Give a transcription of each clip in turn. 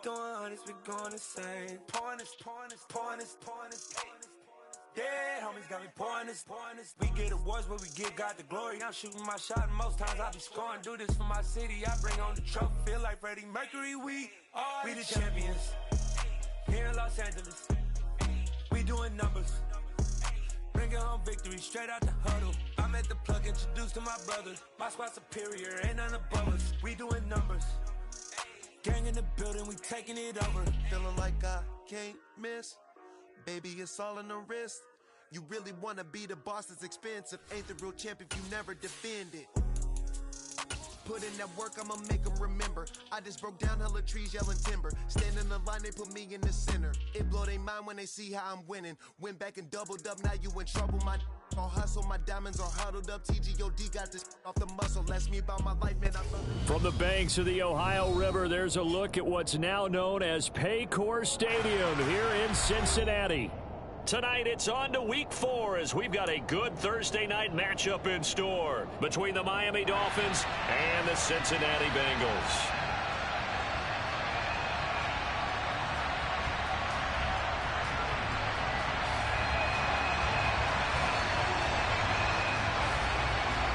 doing hundreds, we going insane. Pointers. Yeah, homies got me pointers. We get awards, but we get God the glory. I'm shooting my shot, and most times I be scoring. Do this for my city, I bring on the trophy. Feel like Freddie Mercury, we the champions. Here in Los Angeles, we doing numbers. Bringing home victory straight out the huddle. I'm at the plug, introduced to my brothers. My squad superior, ain't none above us. We doing numbers. Gang in the building, we taking it over. Feeling like I can't miss. Baby, it's all in the wrist. You really wanna be the boss, it's expensive. Ain't the real champ if you never defend it. Put in that work, I'ma make them remember. I just broke down hella trees, yelling timber. Stand in the line, they put me in the center. It blow their mind when they see how I'm winning. Went back and doubled up, now you in trouble. My all hustle, my diamonds are huddled up. TGOD got this off the muscle. Ask me about my life, man, I love it. From the banks of the Ohio River, there's a look at what's now known as Paycor Stadium here in Cincinnati. Tonight, it's on to Week 4 as we've got a good Thursday night matchup in store between the Miami Dolphins and the Cincinnati Bengals.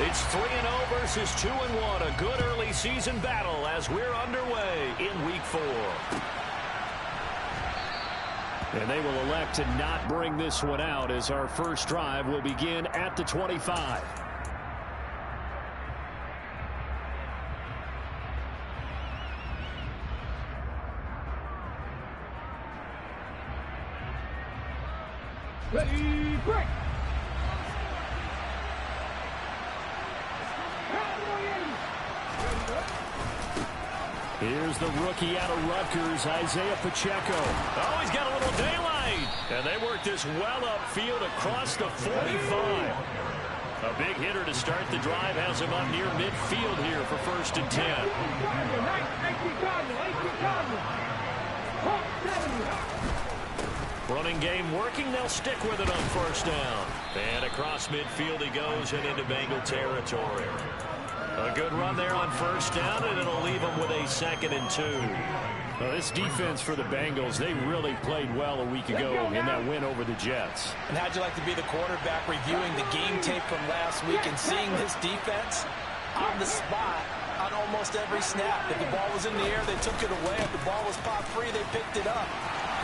It's 3-0 versus 2-1, a good early season battle as we're underway in Week 4. And they will elect to not bring this one out as our first drive will begin at the 25. Ready, break! Here's the rookie out of Rutgers, Isaiah Pacheco. Oh, he's got a little daylight. And they work this well upfield across the 45. A big hitter to start the drive has him up near midfield here for 1st and 10. Running game working. They'll stick with it on 1st down. And across midfield he goes and into Bengal territory. A good run there on 1st down, and it'll leave them with a 2nd and 2. Well, this defense for the Bengals, they really played well a week ago in that win over the Jets. And how'd you like to be the quarterback reviewing the game tape from last week and seeing this defense on the spot on almost every snap? If the ball was in the air, they took it away. If the ball was popped free, they picked it up.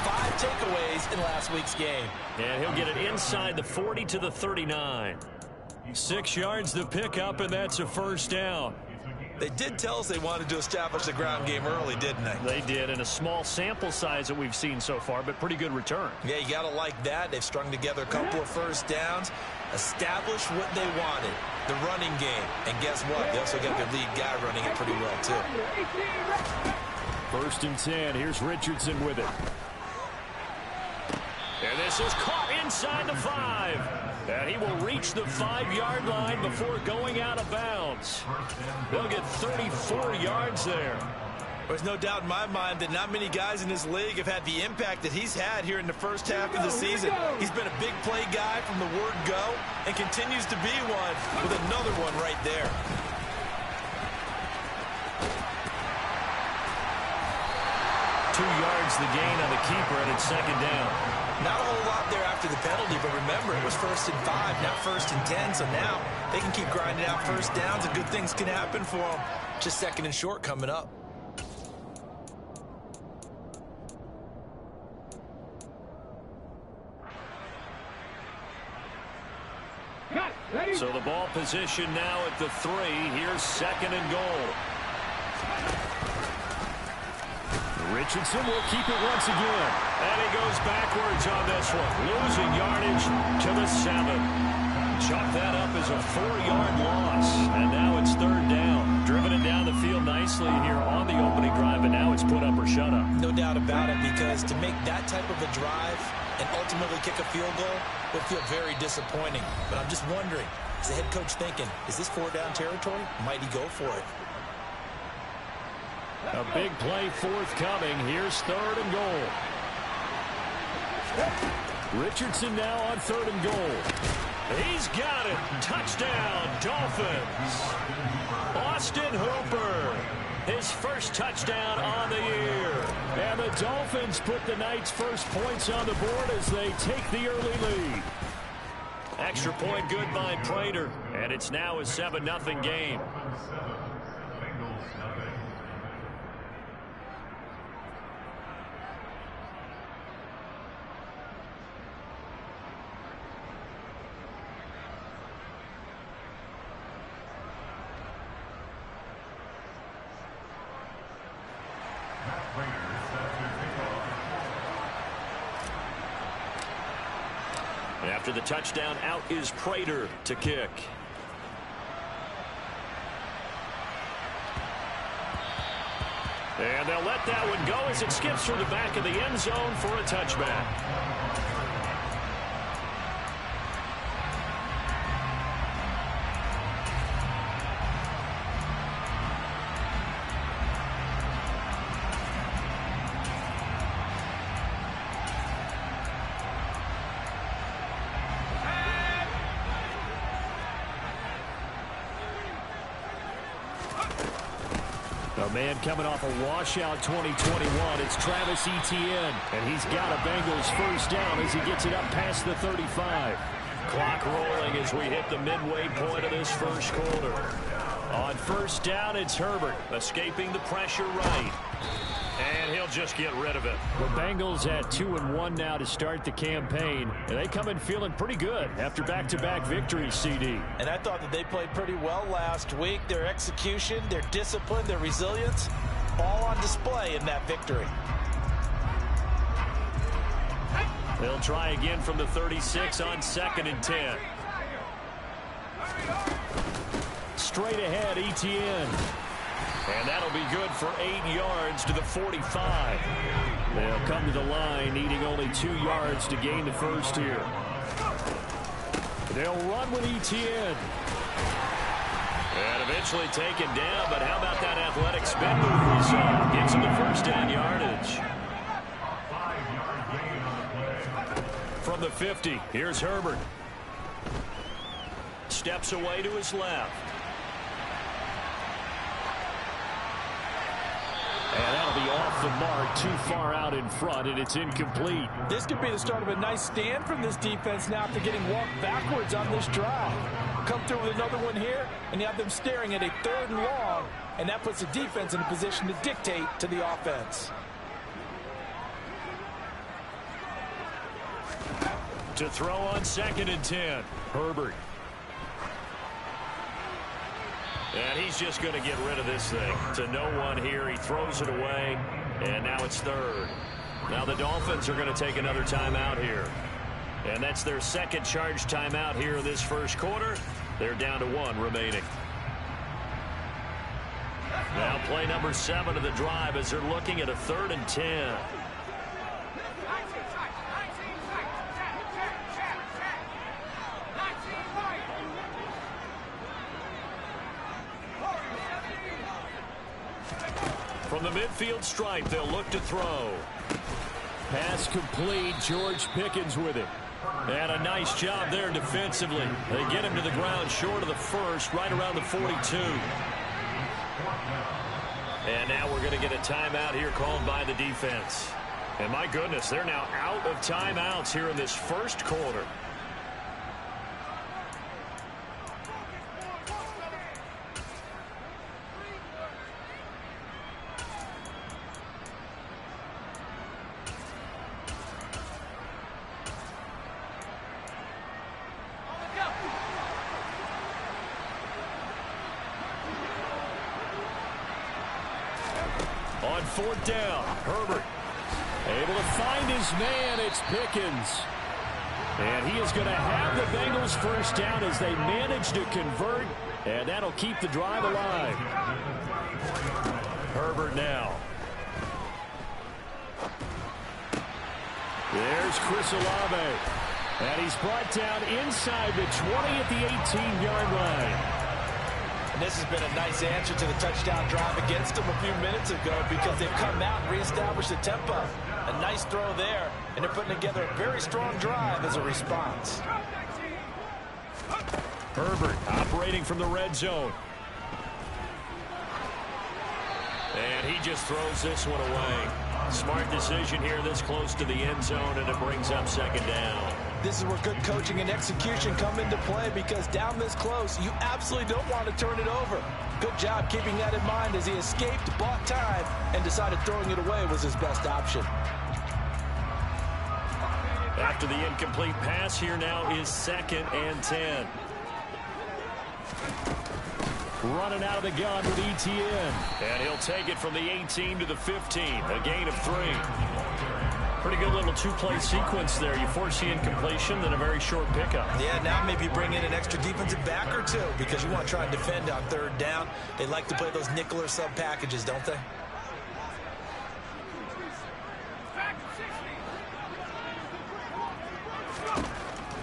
5 takeaways in last week's game. And he'll get it inside the 40 to the 39. 6 yards the pickup, and that's a 1st down. They did tell us they wanted to establish the ground game early, didn't they? They did, in a small sample size that we've seen so far, but pretty good return. Yeah, you got to like that. They've strung together a couple of 1st downs, established what they wanted, the running game. And guess what? They also got their lead guy running it pretty well, too. 1st and 10. Here's Richardson with it. And this is caught inside the 5. And he will reach the 5-yard line before going out of bounds. They'll get 34 yards there. There's no doubt in my mind that not many guys in this league have had the impact that he's had here in the first half of the season. He's been a big play guy from the word go and continues to be one with another one right there. Two yards the gain on the keeper, and it's 2nd down. Not a whole lot there after the penalty, but remember, it was 1st and 5, now 1st and 10, so now they can keep grinding out 1st downs and good things can happen for them. Just 2nd and short coming up. So the ball position now at the 3. Here's 2nd and goal. Richardson will keep it once again. And he goes backwards on this one. Losing yardage to the 7. Chalk that up as a 4-yard loss. And now it's 3rd down. Driven it down the field nicely here on the opening drive, and now it's put up or shut up. No doubt about it, because to make that type of a drive and ultimately kick a field goal would feel very disappointing. But I'm just wondering, is the head coach thinking, is this 4-down territory? Might he go for it? A big play forthcoming. Here's 3rd and goal. Richardson now on 3rd and goal. He's got it. Touchdown, Dolphins. Austin Hooper. His first touchdown on the year. And the Dolphins put the Knights' first points on the board as they take the early lead. Extra point good by Prater, and it's now a 7-0 game. After the touchdown, out is Prater to kick. And they'll let that one go as it skips through the back of the end zone for a touchback. A man coming off a washout 2021. It's Travis Etienne, and he's got a Bengals first down as he gets it up past the 35. Clock rolling as we hit the midway point of this first quarter. On first down, it's Herbert, escaping the pressure right. And he'll just get rid of it. The Bengals at 2-1 now to start the campaign. And they come in feeling pretty good after back-to-back victories, CD. And I thought that they played pretty well last week. Their execution, their discipline, their resilience, all on display in that victory. They'll try again from the 36 on 2nd and 10. Straight ahead, Etienne. And that'll be good for 8 yards to the 45. They'll come to the line needing only 2 yards to gain the first here. They'll run with Etienne. And eventually taken down, but how about that athletic spin move we saw? Gives him the first down yardage. From the 50, here's Herbert. Steps away to his left. And that'll be off the mark, too far out in front, and it's incomplete. This could be the start of a nice stand from this defense now after getting walked backwards on this drive. Come through with another one here, and you have them staring at a 3rd and long, and that puts the defense in a position to dictate to the offense. To throw on 2nd and 10, Herbert. And he's just going to get rid of this thing. To no one here. He throws it away. And now it's 3rd. Now the Dolphins are going to take another timeout here. And that's their second charge timeout here in this first quarter. They're down to 1 remaining. Now play number 7 of the drive as they're looking at a 3rd and 10. From the midfield stripe, they'll look to throw. Pass complete. George Pickens with it. And a nice job there defensively. They get him to the ground short of the first, right around the 42. And now we're going to get a timeout here called by the defense. And my goodness, they're now out of timeouts here in this first quarter. On 4th down, Herbert able to find his man. It's Pickens. And he is going to have the Bengals first down as they manage to convert. And that'll keep the drive alive. Herbert now. There's Chris Olave. And he's brought down inside the 20 at the 18-yard line. And this has been a nice answer to the touchdown drive against them a few minutes ago because they've come out and reestablished the tempo. A nice throw there, and they're putting together a very strong drive as a response. Herbert operating from the red zone. And he just throws this one away. Smart decision here this close to the end zone, and it brings up second down. This is where good coaching and execution come into play, because down this close, you absolutely don't want to turn it over. Good job keeping that in mind as he escaped, bought time, and decided throwing it away was his best option. After the incomplete pass, here now is 2nd and 10. Running out of the gun with ETN. And he'll take it from the 18 to the 15. A gain of 3. Pretty good little two-play sequence there. You force the incompletion, then a very short pickup. Yeah, now maybe bring in an extra defensive back or two, because you want to try and defend on 3rd down. They like to play those nickel or sub packages, don't they?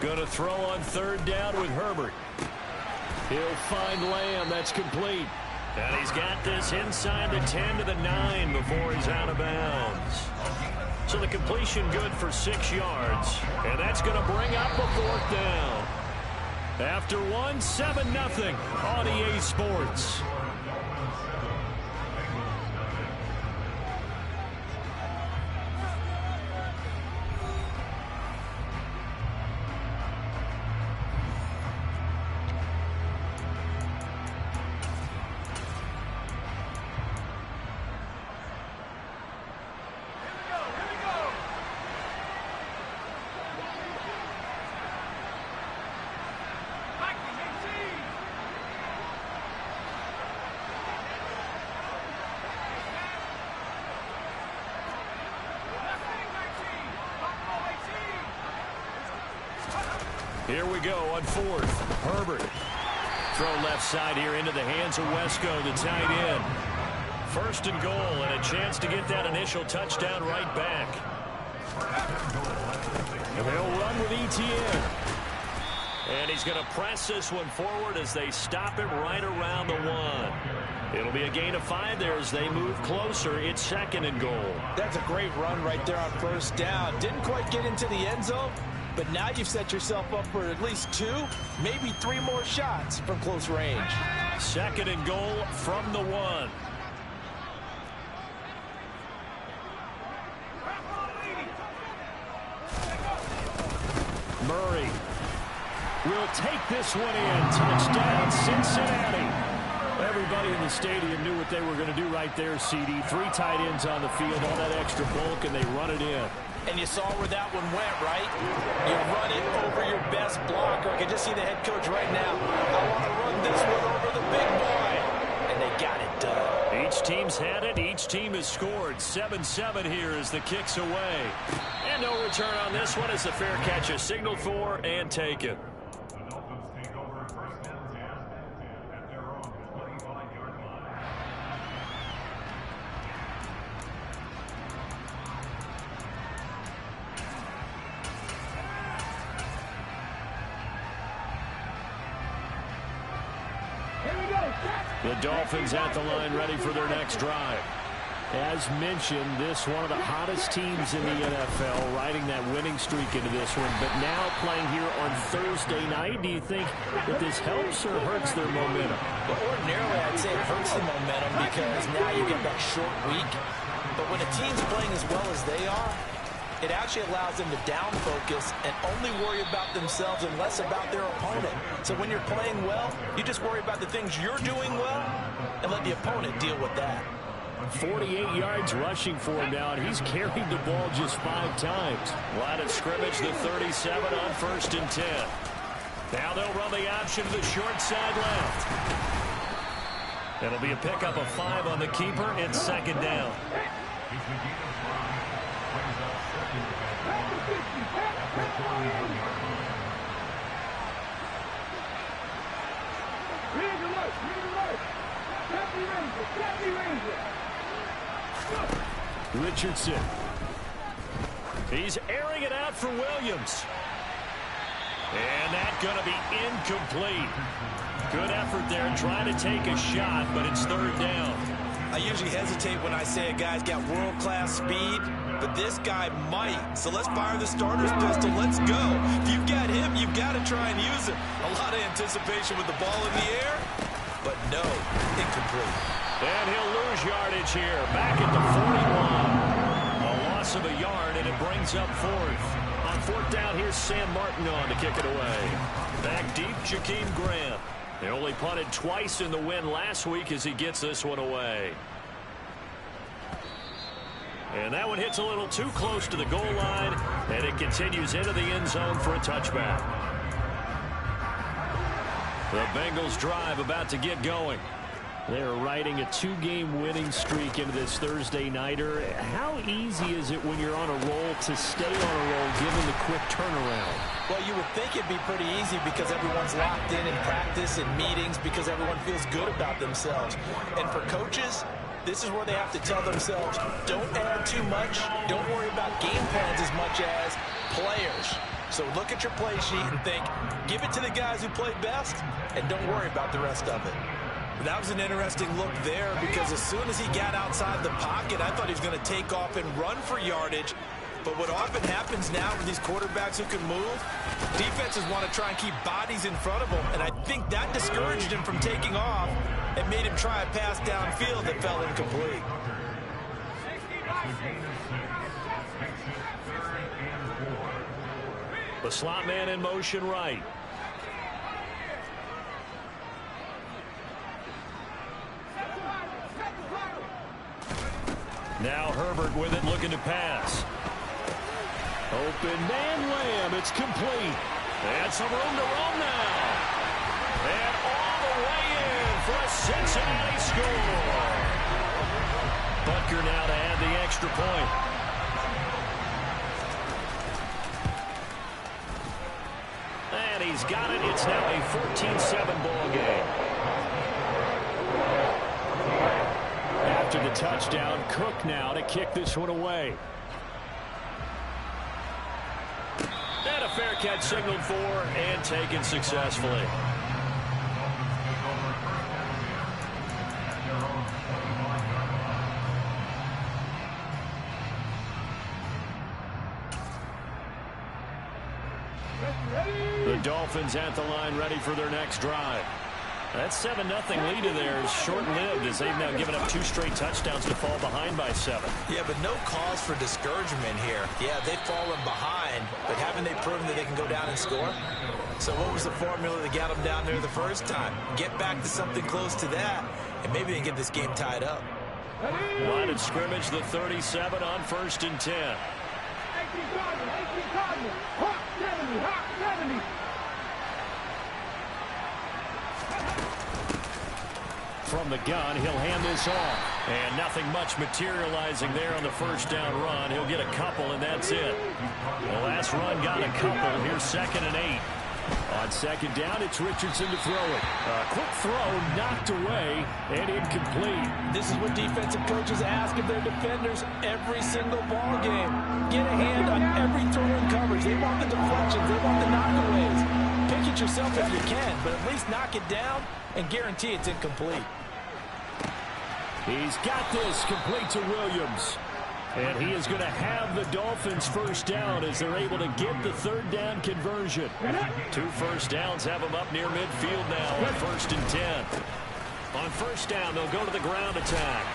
Going to throw on 3rd down with Herbert. He'll find Lamb. That's complete. And he's got this inside the 10 to the 9 before he's out of bounds. So the completion good for 6 yards. And that's going to bring up a 4th down. After 1, 7-0 on EA Sports. Here we go on 4th. Herbert. Throw left side here into the hands of Wesco, the tight end. 1st and goal, and a chance to get that initial touchdown right back. And they'll run with ETN. And he's going to press this one forward as they stop it right around the 1. It'll be a gain of 5 there as they move closer. It's 2nd and goal. That's a great run right there on 1st down. Didn't quite get into the end zone, but now you've set yourself up for at least 2, maybe 3 more shots from close range. 2nd and goal from the 1. Murray will take this one in. Touchdown, Cincinnati. Everybody in the stadium knew what they were going to do right there, CD. 3 tight ends on the field, all that extra bulk, and they run it in. And you saw where that one went, right? You run it over your best blocker. I can just see the head coach right now. I want to run this one over the big boy. And they got it done. Each team's had it. Each team has scored. 7-7 here as the kick's away. And no return on this one as the fair catch is signaled for and taken. The Dolphins at the line ready for their next drive. As mentioned, this one of the hottest teams in the NFL, riding that winning streak into this one, but now playing here on Thursday night. Do you think that this helps or hurts their momentum? Well, ordinarily, I'd say it hurts the momentum because now you get that short week. But when a team's playing as well as they are, it actually allows them to down focus and only worry about themselves and less about their opponent. So when you're playing well, you just worry about the things you're doing well and let the opponent deal with that. 48 yards rushing for him now, and he's carried the ball just 5 times. Line of scrimmage, the 37 on 1st and 10. Now they'll run the option to the short side left. It'll be a pickup of 5 on the keeper. It's 2nd down. Richardson. He's airing it out for Williams. And that's going to be incomplete. Good effort there trying to take a shot, but it's 3rd down. I usually hesitate when I say a guy's got world-class speed, but this guy might. So let's fire the starter's pistol. Let's go. If you've got him, you've got to try and use him. A lot of anticipation with the ball in the air, but no, incomplete. And he'll lose yardage here. Back at the 41. A loss of a yard, and it brings up fourth. On fourth down, here's Sam Martin on to kick it away. Back deep, Jakeem Grant. They only punted twice in the win last week as he gets this one away. And that one hits a little too close to the goal line, and it continues into the end zone for a touchback. The Bengals drive about to get going. They're riding a 2-game winning streak into this Thursday nighter. How easy is it when you're on a roll to stay on a roll given the quick turnaround? Well, you would think it'd be pretty easy because everyone's locked in practice and meetings because everyone feels good about themselves. And for coaches, this is where they have to tell themselves, don't add too much. Don't worry about game plans as much as players. So look at your play sheet and think, give it to the guys who play best, and don't worry about the rest of it. That was an interesting look there because as soon as he got outside the pocket, I thought he was going to take off and run for yardage. But what often happens now with these quarterbacks who can move, defenses want to try and keep bodies in front of them, and I think that discouraged him from taking off and made him try a pass downfield that fell incomplete. The slot man in motion right. Now Herbert with it, looking to pass. Open man Lamb, it's complete. And some room to roam now. And all the way in for a Cincinnati score. Butker now to add the extra point. And he's got it. It's now a 14-7 ball game. After the touchdown, Cook now to kick this one away. And a fair catch signaled for and taken successfully. The Dolphins at the line ready for their next drive. That 7-0 lead of theirs short-lived as they've now given up 2 straight touchdowns to fall behind by 7. Yeah, but no cause for discouragement here. Yeah, they've fallen behind, but haven't they proven that they can go down and score? So what was the formula that got them down there the first time? Get back to something close to that, and maybe they can get this game tied up. Line of scrimmage, the 37 on 1st and 10. From the gun, he'll hand this off. And nothing much materializing there on the first down run. He'll get a couple, and that's it. The last run got a couple. Here's 2nd and 8. On 2nd down, it's Richardson to throw it. A quick throw, knocked away, and incomplete. This is what defensive coaches ask of their defenders every single ball game. Get a hand on every throw in coverage. They want the deflections. They want the knockaways. Pick it yourself if you can, but at least knock it down and guarantee it's incomplete. He's got this complete to Williams. And he is going to have the Dolphins first down as they're able to get the 3rd down conversion. 2 first downs have them up near midfield now on 1st and 10. On 1st down, they'll go to the ground attack.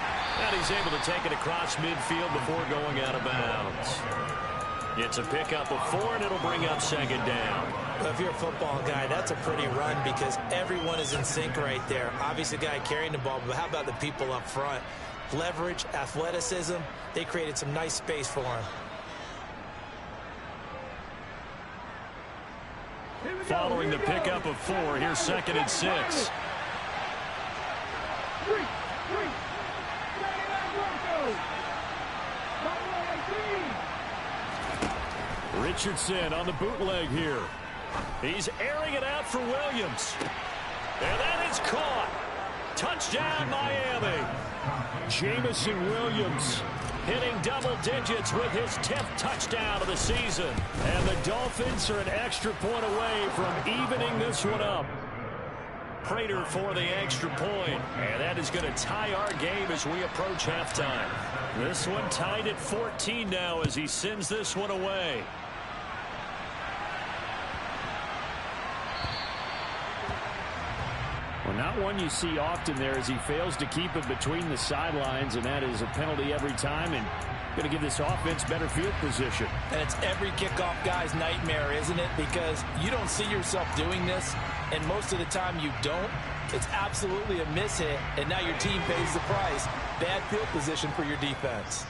And he's able to take it across midfield before going out of bounds. It's a pickup of 4, and it'll bring up 2nd down. Well, if you're a football guy, that's a pretty run because everyone is in sync right there. Obviously, the guy carrying the ball, but how about the people up front? Leverage, athleticism, they created some nice space for him. Following the pickup of 4, here's 2nd and 6. Richardson on the bootleg here. He's airing it out for Williams. And that is caught. Touchdown, Miami. Jamison Williams hitting double digits with his 10th touchdown of the season. And the Dolphins are an extra point away from evening this one up. Prater for the extra point. And that is going to tie our game as we approach halftime. This one tied at 14 now as he sends this one away. Not one you see often there as he fails to keep it between the sidelines, and that is a penalty every time, and going to give this offense better field position. And it's every kickoff guy's nightmare, isn't it? Because you don't see yourself doing this, and most of the time you don't. It's absolutely a mishit, and now your team pays the price. Bad field position for your defense.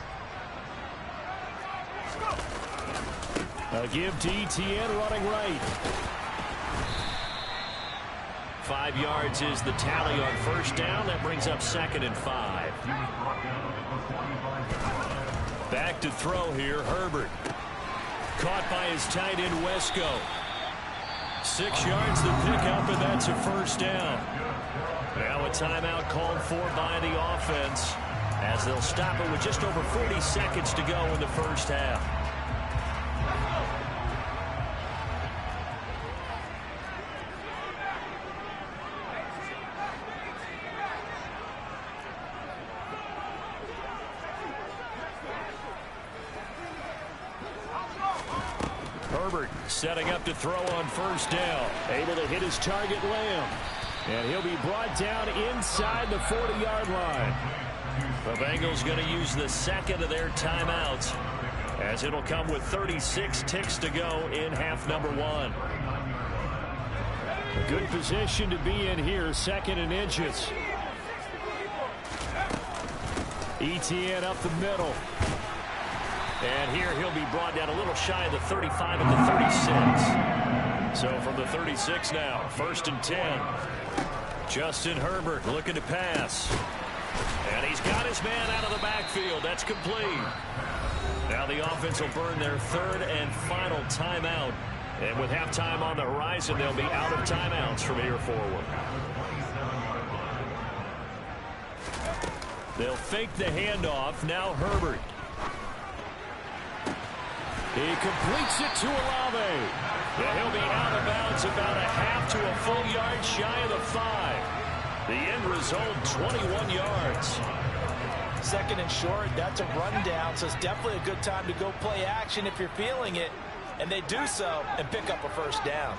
A give to ETN running right. 5 yards is the tally on first down. That brings up 2nd and 5. Back to throw here, Herbert. Caught by his tight end, Wesco. 6 yards to pick up, and that's a first down. Now a timeout called for by the offense as they'll stop it with just over 40 seconds to go in the first half. Herbert setting up to throw on first down. Able to hit his target, Lamb. And he'll be brought down inside the 40-yard line. The Bengals going to use the second of their timeouts as it'll come with 36 ticks to go in half number 1. A good position to be in here, 2nd and inches. ETN up the middle. And here he'll be brought down a little shy of the 35 at the 36. So from the 36 now, 1st and 10. Justin Herbert looking to pass. And he's got his man out of the backfield. That's complete. Now the offense will burn their 3rd and final timeout. And with halftime on the horizon, they'll be out of timeouts from here forward. They'll fake the handoff. Now Herbert. He completes it to Olave. And he'll be out of bounds about a half to a full yard shy of the 5. The end result, 21 yards. 2nd and short, that's a rundown, so it's definitely a good time to go play action if you're feeling it. And they do so and pick up a first down.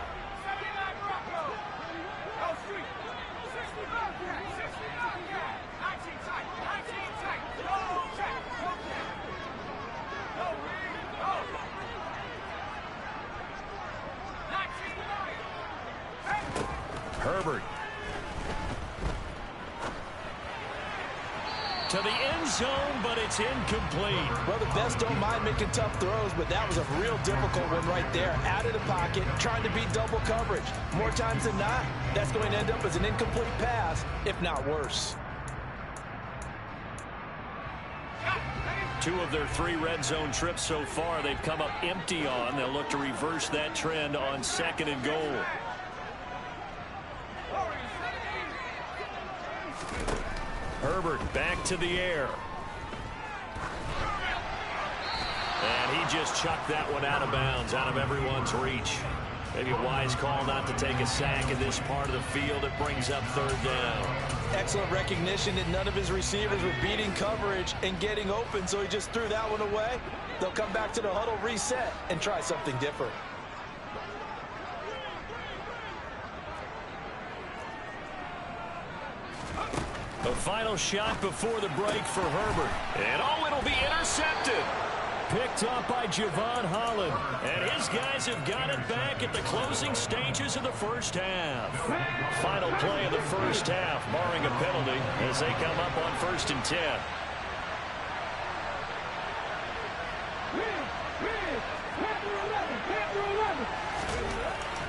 Herbert. To the end zone, but it's incomplete. Well, the best don't mind making tough throws, but that was a real difficult one right there. Out of the pocket, trying to beat double coverage. More times than not, that's going to end up as an incomplete pass, if not worse. 2 of their 3 red zone trips so far, they've come up empty on. They'll look to reverse that trend on 2nd and goal. Herbert back to the air. And he just chucked that one out of bounds, out of everyone's reach. Maybe a wise call not to take a sack in this part of the field. It brings up 3rd down. Excellent recognition that none of his receivers were beating coverage and getting open, so he just threw that one away. They'll come back to the huddle, reset, and try something different. The final shot before the break for Herbert. And it'll be intercepted. Picked up by Javon Holland. And his guys have got it back at the closing stages of the first half. Final play of the first half, barring a penalty, as they come up on 1st and 10.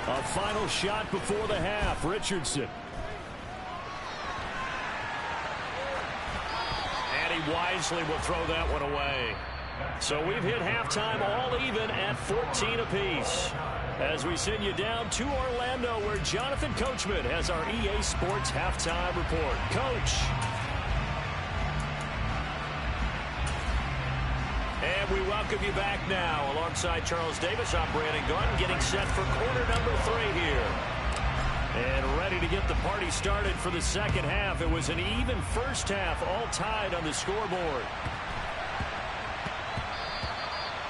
A final shot before the half, Richardson. Wisely will throw that one away. So we've hit halftime all even at 14 apiece. As we send you down to Orlando, where Jonathan Coachman has our EA Sports halftime report. Coach. And we welcome you back now. Alongside Charles Davis, I'm Brandon Gordon, getting set for quarter number 3 here. And ready to get the party started for the second half. It was an even first half, all tied on the scoreboard.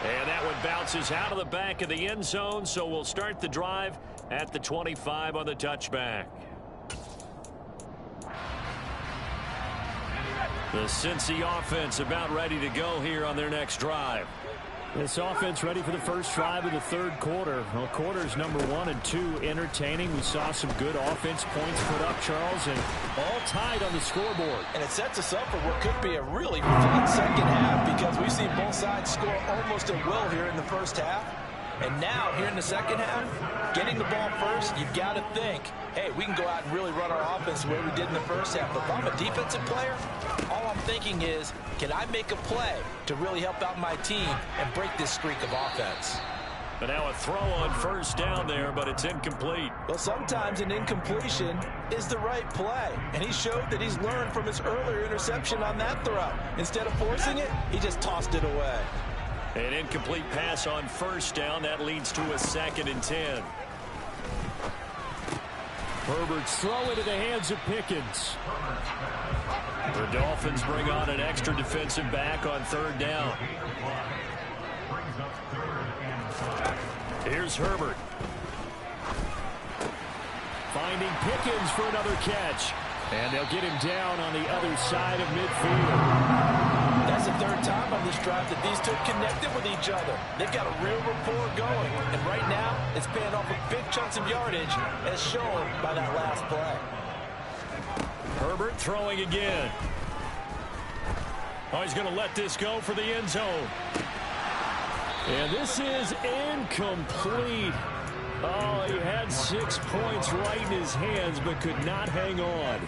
And that one bounces out of the back of the end zone, so we'll start the drive at the 25 on the touchback. The Cincy offense about ready to go here on their next drive. This offense ready for the first drive of the third quarter. Well, quarters number 1 and 2 entertaining. We saw some good offense points put up, Charles, and all tied on the scoreboard. And it sets us up for what could be a really fun second half because we've seen both sides score almost at will here in the first half. And now, here in the second half, getting the ball first, you've got to think, hey, we can go out and really run our offense the way we did in the first half. But if I'm a defensive player, all I'm thinking is, can I make a play to really help out my team and break this streak of offense? But now a throw on first down there, but it's incomplete. Well, sometimes an incompletion is the right play. And he showed that he's learned from his earlier interception on that throw. Instead of forcing it, he just tossed it away. An incomplete pass on first down. That leads to a 2nd and 10. Herbert's throw into the hands of Pickens. The Dolphins bring on an extra defensive back on 3rd down. Here's Herbert. Finding Pickens for another catch. And they'll get him down on the other side of midfield. That's the 3rd time on this drive that these two connected with each other. They've got a real rapport going. And right now, it's paying off with big chunks of yardage, as shown by that last play. Herbert throwing again. Oh, he's going to let this go for the end zone. And this is incomplete. Oh, he had 6 points right in his hands, but could not hang on.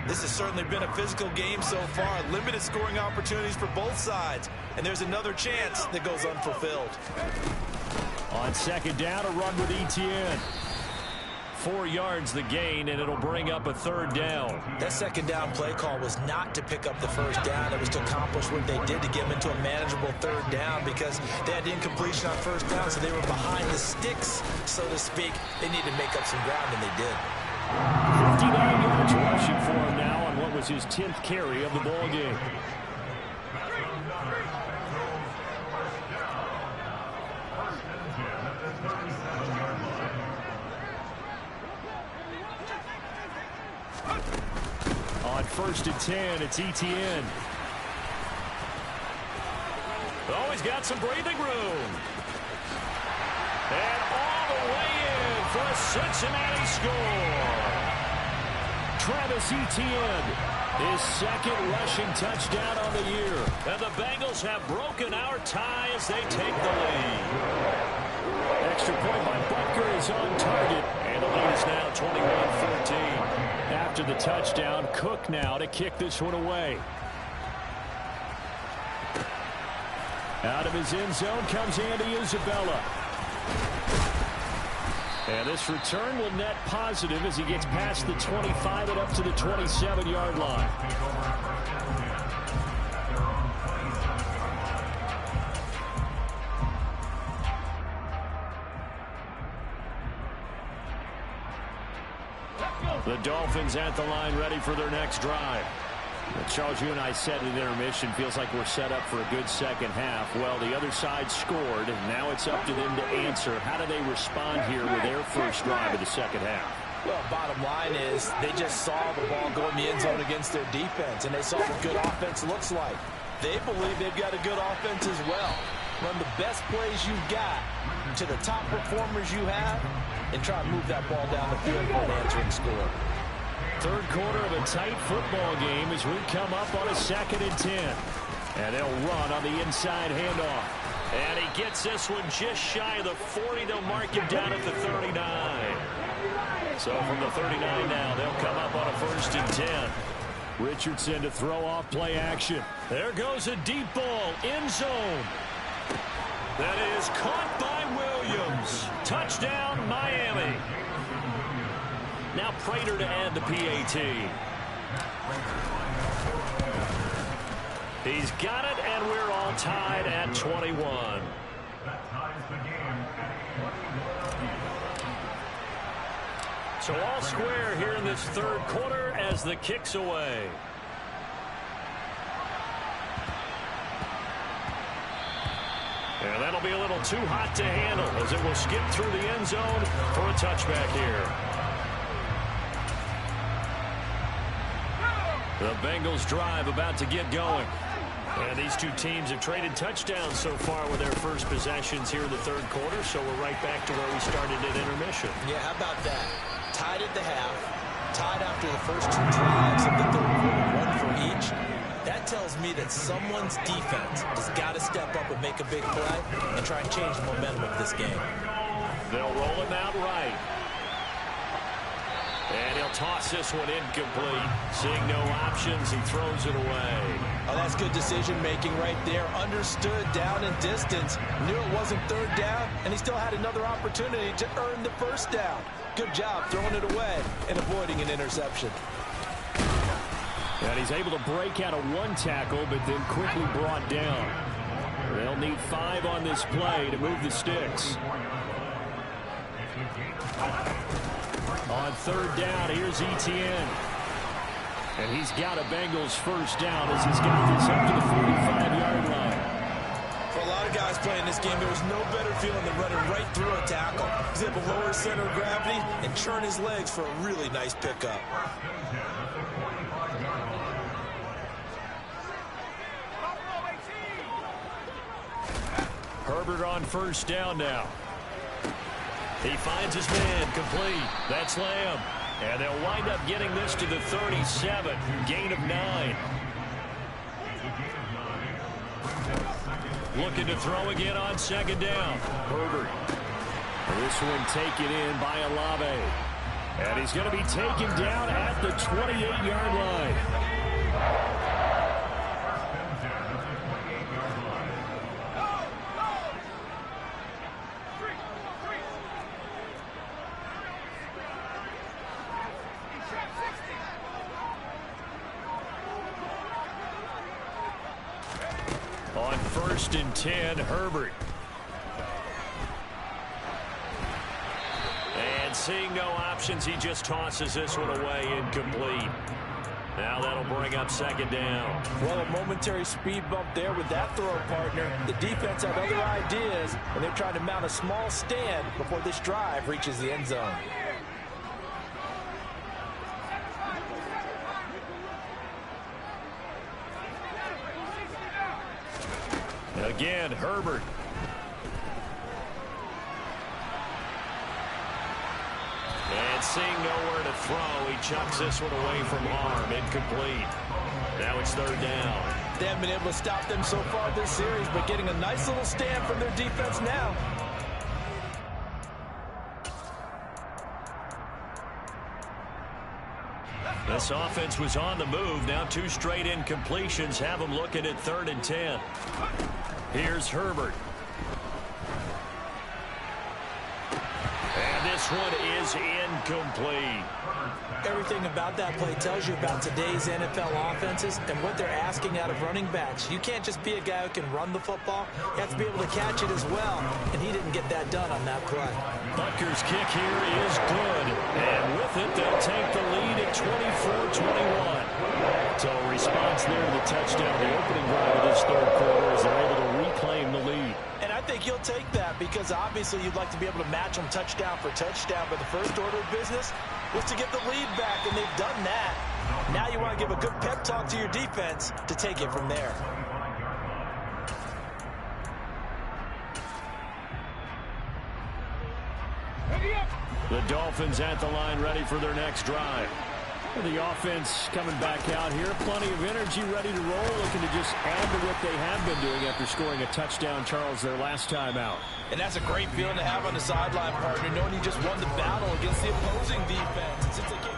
This has certainly been a physical game so far. Limited scoring opportunities for both sides. And there's another chance that goes unfulfilled. On 2nd down, a run with Etienne. 4 yards the gain, and it'll bring up a 3rd down. That 2nd down play call was not to pick up the first down. It was to accomplish what they did to get them into a manageable 3rd down because they had incompletion on first down, so they were behind the sticks, so to speak. They needed to make up some ground, and they did. 59 yards rushing for him now on what was his 10th carry of the ball game. On 1st and 10, it's Etienne. Oh, he's got some breathing room. And all the way in for a Cincinnati score. Travis Etienne, his 2nd rushing touchdown on the year. And the Bengals have broken our tie as they take the lead. Extra point by Butker is on target. And the lead is now 21-14. After the touchdown, Cook now to kick this one away. Out of his end zone comes Andy Isabella. And this return will net positive as he gets past the 25 and up to the 27-yard line. The Dolphins at the line ready for their next drive. Well, Charles, you and I said at intermission, feels like we're set up for a good second half. Well, the other side scored, and now it's up to them to answer. How do they respond here with their first drive of the second half? Well, bottom line is they just saw the ball go in the end zone against their defense, and they saw what good offense looks like. They believe they've got a good offense as well. Run the best plays you've got to the top performers you have, and try to move that ball down the field for an answering score. Third quarter of a tight football game as we come up on a 2nd and 10. And they'll run on the inside handoff. And he gets this one just shy of the 40. They'll mark him down at the 39. So from the 39 now, they'll come up on a 1st and 10. Richardson to throw off play action. There goes a deep ball, end zone. That is caught by Williams. Touchdown, Miami. Now Prater to add the PAT. He's got it, and we're all tied at 21. So all square here in this third quarter as the kick's away. And that'll be a little too hot to handle as it will skip through the end zone for a touchback here. The Bengals drive about to get going. And these two teams have traded touchdowns so far with their first possessions here in the third quarter, so we're right back to where we started at intermission. Yeah, how about that? Tied at the half, tied after the first two drives of the third quarter, one for each. That tells me that someone's defense has got to step up and make a big play and try and change the momentum of this game. They'll roll him out right. And he'll toss this one incomplete. Seeing no options, he throws it away. Oh, that's good decision-making right there. Understood down and distance. Knew it wasn't third down, and he still had another opportunity to earn the first down. Good job throwing it away and avoiding an interception. And he's able to break out of one tackle, but then quickly brought down. They'll need 5 on this play to move the sticks. On third down, here's Etienne. And he's got a Bengals first down as he's got this up to the 45-yard line. For a lot of guys playing this game, there was no better feeling than running right through a tackle. He's able to lower his center of gravity and churn his legs for a really nice pickup. Herbert on first down now. He finds his man, complete. That's Lamb. And they'll wind up getting this to the 37. Gain of 9. Looking to throw again on second down. Herbert. This one taken in by Olave. And he's going to be taken down at the 28-yard line. On first and 10, Herbert. And seeing no options, he just tosses this one away, incomplete. Now that'll bring up second down. Well, a momentary speed bump there with that throw partner. The defense had other ideas, and they're trying to mount a small stand before this drive reaches the end zone. Again, Herbert. And seeing nowhere to throw, he chucks this one away from harm. Incomplete. Now it's third down. They haven't been able to stop them so far this series, but getting a nice little stand from their defense now. This offense was on the move. Now 2 straight incompletions have them looking at 3rd and 10. Here's Herbert. And this one is incomplete. Everything about that play tells you about today's NFL offenses and what they're asking out of running backs. You can't just be a guy who can run the football. You have to be able to catch it as well, and he didn't get that done on that play. Butker's kick here is good, and with it, they'll take the lead at 24-21. So a response there to the touchdown, the opening drive of this third quarter, as they're able to reclaim the lead. And I think you'll take that because obviously you'd like to be able to match them touchdown for touchdown, but the first order of business was to get the lead back, and they've done that. Now you want to give a good pep talk to your defense to take it from there. The Dolphins at the line ready for their next drive. The offense coming back out here. Plenty of energy, ready to roll, looking to just add to what they have been doing after scoring a touchdown, Charles, their last time out. And that's a great feeling to have on the sideline, partner, knowing you just won the battle against the opposing defense. Since they get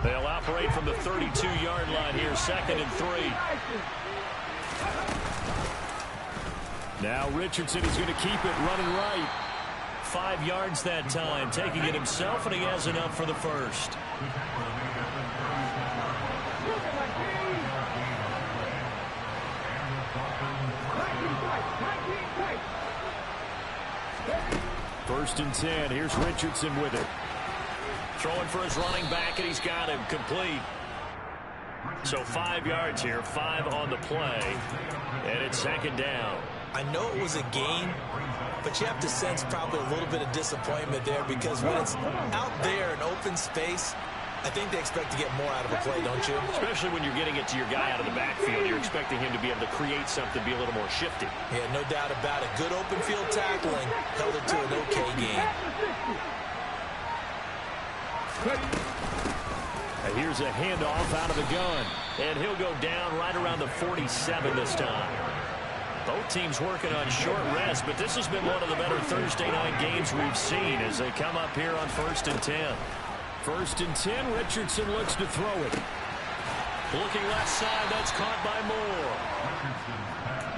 They'll operate from the 32-yard line here, 2nd and 3. Now Richardson is going to keep it running right. 5 yards that time, taking it himself, and he has enough for the first. First and 10, here's Richardson with it. Throwing for his running back, and he's got him complete. So 5 yards here, 5 on the play, and it's second down. I know it was a gain, but you have to sense probably a little bit of disappointment there because when it's out there in open space, I think they expect to get more out of a play, don't you? Especially when you're getting it to your guy out of the backfield. You're expecting him to be able to create something, be a little more shifty. Yeah, no doubt about it. Good open field tackling held it to an okay gain. And here's a handoff out of the gun. And he'll go down right around the 47 this time. Both teams working on short rest, but this has been one of the better Thursday night games we've seen as they come up here on 1st and 10. 1st and 10, Richardson looks to throw it. Looking left side, that's caught by Moore.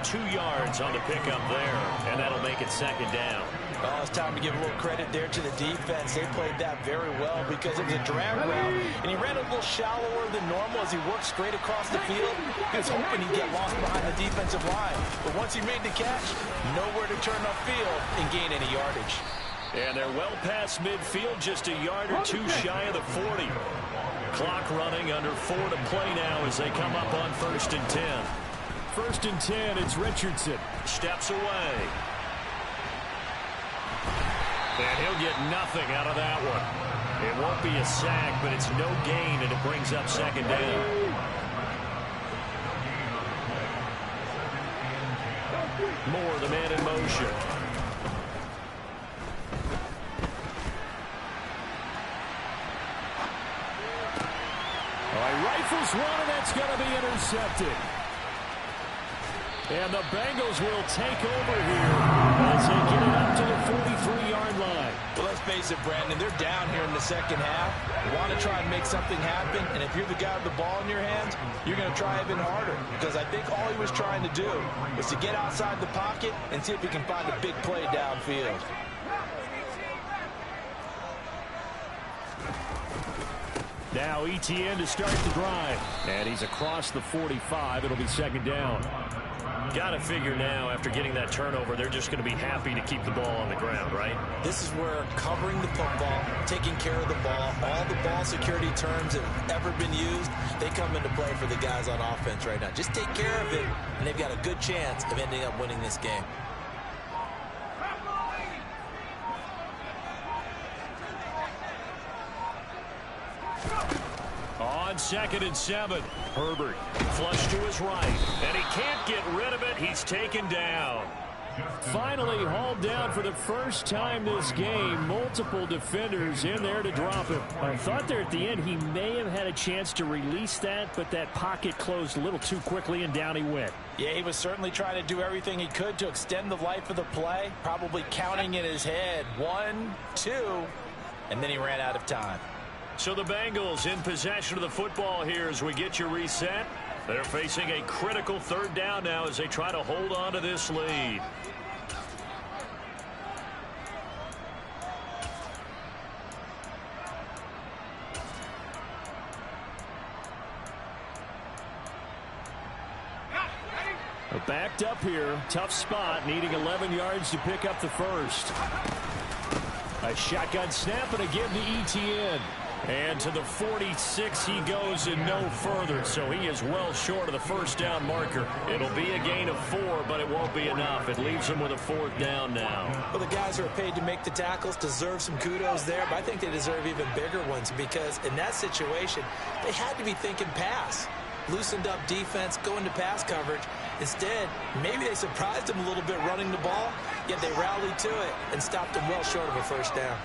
2 yards on the pickup there, and that'll make it second down. Oh, it's time to give a little credit there to the defense. They played that very well because it was a drag route, and he ran a little shallower than normal as he worked straight across the field. He was hoping he'd get lost behind the defensive line. But once he made the catch, nowhere to turn upfield and gain any yardage. And they're well past midfield, just a yard or two shy of the 40. Clock running, under 4 to play now as they come up on 1st and 10. 1st and 10, it's Richardson. Steps away. And he'll get nothing out of that one. It won't be a sack, but it's no gain, and it brings up second down. Moore, the man in motion. Rifles one, and that's going to be intercepted. And the Bengals will take over here as they get it up to the 43-yard line. Well, let's face it, Brandon, they're down here in the second half. You want to try and make something happen, and if you're the guy with the ball in your hands, you're going to try even harder because I think all he was trying to do was to get outside the pocket and see if he can find a big play downfield. Now ETN to start the drive. And he's across the 45. It'll be second down. Got to figure now, after getting that turnover, they're just going to be happy to keep the ball on the ground, right? This is where covering the football, taking care of the ball, all the ball security terms that have ever been used, they come into play for the guys on offense right now. Just take care of it, and they've got a good chance of ending up winning this game. On 2nd and 7, Herbert flush to his right, and he can't get rid of it. He's taken down. Finally hauled down for the first time this game. Multiple defenders in there to drop him. I thought there at the end he may have had a chance to release that, but that pocket closed a little too quickly, and down he went. Yeah, he was certainly trying to do everything he could to extend the life of the play, probably counting in his head 1, 2, and then he ran out of time. So the Bengals in possession of the football here as we get you reset. They're facing a critical 3rd down now as they try to hold on to this lead. Backed up here, tough spot, needing 11 yards to pick up the first. A shotgun snap and a give to ETN. And to the 46 he goes and no further, so he is well short of the first down marker. It'll be a gain of 4, but it won't be enough. It leaves him with a 4th down now. Well, the guys who are paid to make the tackles deserve some kudos there, but I think they deserve even bigger ones because in that situation, they had to be thinking pass. Loosened up defense, going to pass coverage. Instead, maybe they surprised him a little bit running the ball, yet they rallied to it and stopped him well short of a first down.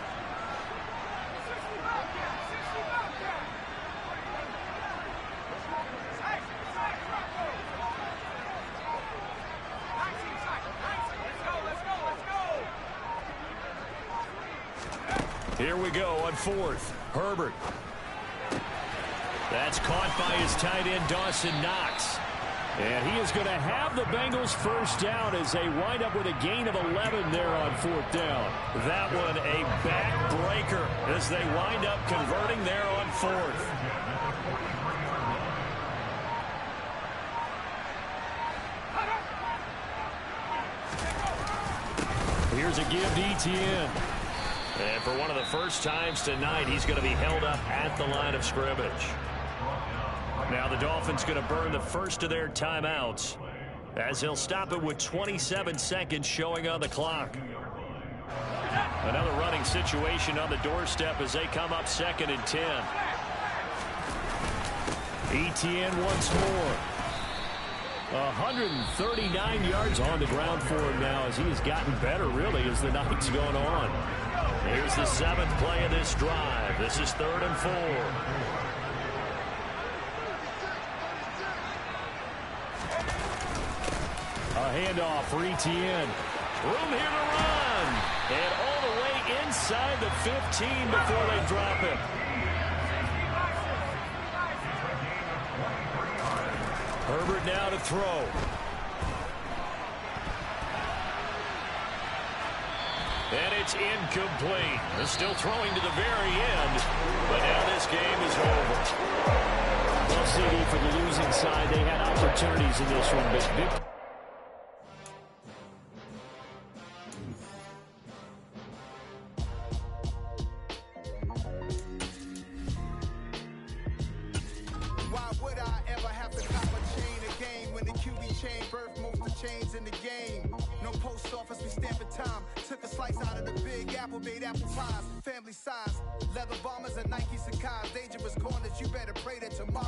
Here we go on 4th. Herbert. That's caught by his tight end, Dawson Knox. And he is going to have the Bengals first down as they wind up with a gain of 11 there on 4th down. That one a backbreaker as they wind up converting there on 4th. Here's a give to ETN. And for one of the first times tonight, he's going to be held up at the line of scrimmage. Now the Dolphins going to burn the first of their timeouts as he'll stop it with 27 seconds showing on the clock. Another running situation on the doorstep as they come up 2nd and 10. Etienne once more. 139 yards on the ground for him now as he has gotten better, really, as the night's going on. Here's the 7th play of this drive. This is 3rd and 4. A handoff for Etienne. Room here to run. And all the way inside the 15 before they drop him. Herbert now to throw. And it's incomplete. They're still throwing to the very end. But now this game is over. Well, CD, for the losing side, they had opportunities in this one, but victory. Chains in the game. No post office, we stamping time. Took a slice out of the big apple, made apple pies. Family size. Leather bombers and Nike Sacai's. Dangerous corners, you better pray that tomorrow.